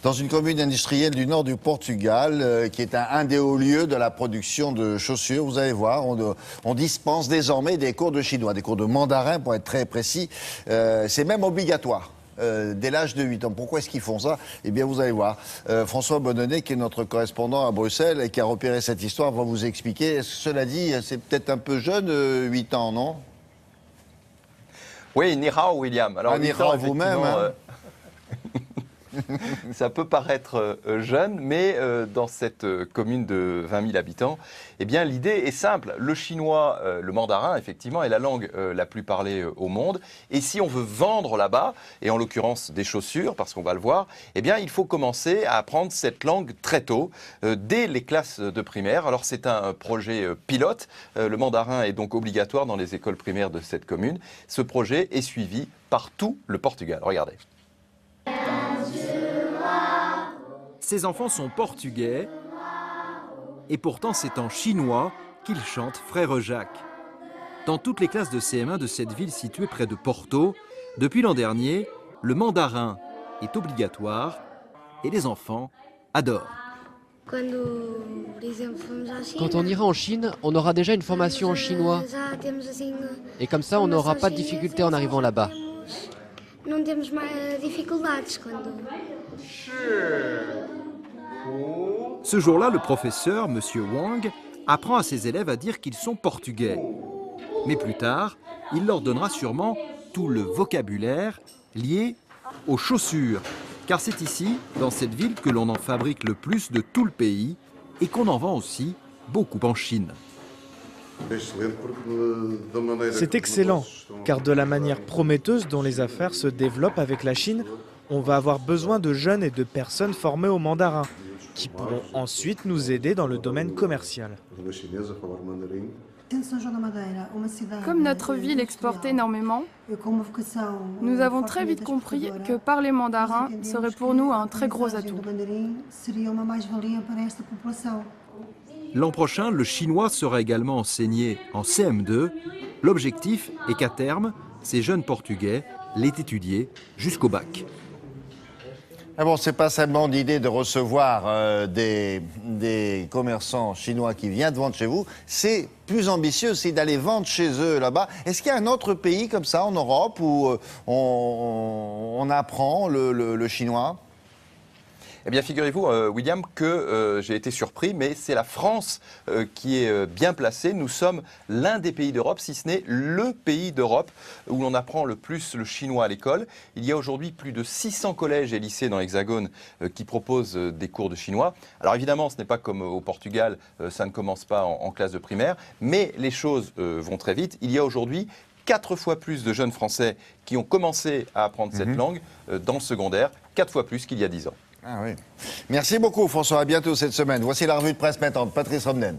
Dans une commune industrielle du nord du Portugal, qui est un des hauts lieux de la production de chaussures, vous allez voir, on dispense désormais des cours de chinois, des cours de mandarin pour être très précis. C'est même obligatoire. Dès l'âge de 8 ans. Pourquoi est-ce qu'ils font ça? Eh bien, vous allez voir. François Bonnonnet, qui est notre correspondant à Bruxelles et qui a repéré cette histoire, va vous expliquer. Cela dit, c'est peut-être un peu jeune, 8 ans, non? Oui, ni hao, William. Alors, ni hao vous-même. Ça peut paraître jeune, mais dans cette commune de 20 000 habitants, eh bien, l'idée est simple. Le chinois, le mandarin, effectivement, est la langue la plus parlée au monde. Et si on veut vendre là-bas, et en l'occurrence des chaussures, parce qu'on va le voir, eh bien, il faut commencer à apprendre cette langue très tôt, dès les classes de primaire. Alors, c'est un projet pilote. Le mandarin est donc obligatoire dans les écoles primaires de cette commune. Ce projet est suivi par tout le Portugal. Regardez. Ces enfants sont portugais et pourtant c'est en chinois qu'ils chantent Frère Jacques. Dans toutes les classes de CM1 de cette ville située près de Porto, depuis l'an dernier, le mandarin est obligatoire et les enfants adorent. Quand on ira en Chine, on aura déjà une formation en chinois. Et comme ça, on n'aura pas de difficultés en arrivant là-bas. Ce jour-là, le professeur, M. Wang, apprend à ses élèves à dire qu'ils sont portugais. Mais plus tard, il leur donnera sûrement tout le vocabulaire lié aux chaussures. Car c'est ici, dans cette ville, que l'on en fabrique le plus de tout le pays et qu'on en vend aussi beaucoup en Chine. C'est excellent, car de la manière prometteuse dont les affaires se développent avec la Chine, on va avoir besoin de jeunes et de personnes formées au mandarin, qui pourront ensuite nous aider dans le domaine commercial. Comme notre ville exporte énormément, nous avons très vite compris que parler mandarin serait pour nous un très gros atout. L'an prochain, le chinois sera également enseigné en CM2. L'objectif est qu'à terme, ces jeunes Portugais l'aient étudié jusqu'au bac. Ah bon, c'est pas seulement l'idée de recevoir des commerçants chinois qui viennent vendre chez vous, c'est plus ambitieux, c'est d'aller vendre chez eux là-bas. Est-ce qu'il y a un autre pays comme ça en Europe où on apprend le chinois ? Eh bien, figurez-vous, William, que j'ai été surpris, mais c'est la France qui est bien placée. Nous sommes l'un des pays d'Europe, si ce n'est le pays d'Europe où l'on apprend le plus le chinois à l'école. Il y a aujourd'hui plus de 600 collèges et lycées dans l'Hexagone qui proposent des cours de chinois. Alors évidemment, ce n'est pas comme au Portugal, ça ne commence pas en classe de primaire, mais les choses vont très vite. Il y a aujourd'hui 4 fois plus de jeunes Français qui ont commencé à apprendre cette langue dans le secondaire, 4 fois plus qu'il y a 10 ans. Ah oui. Merci beaucoup François, à bientôt cette semaine. Voici la revue de presse maintenant de Patrice Romnen.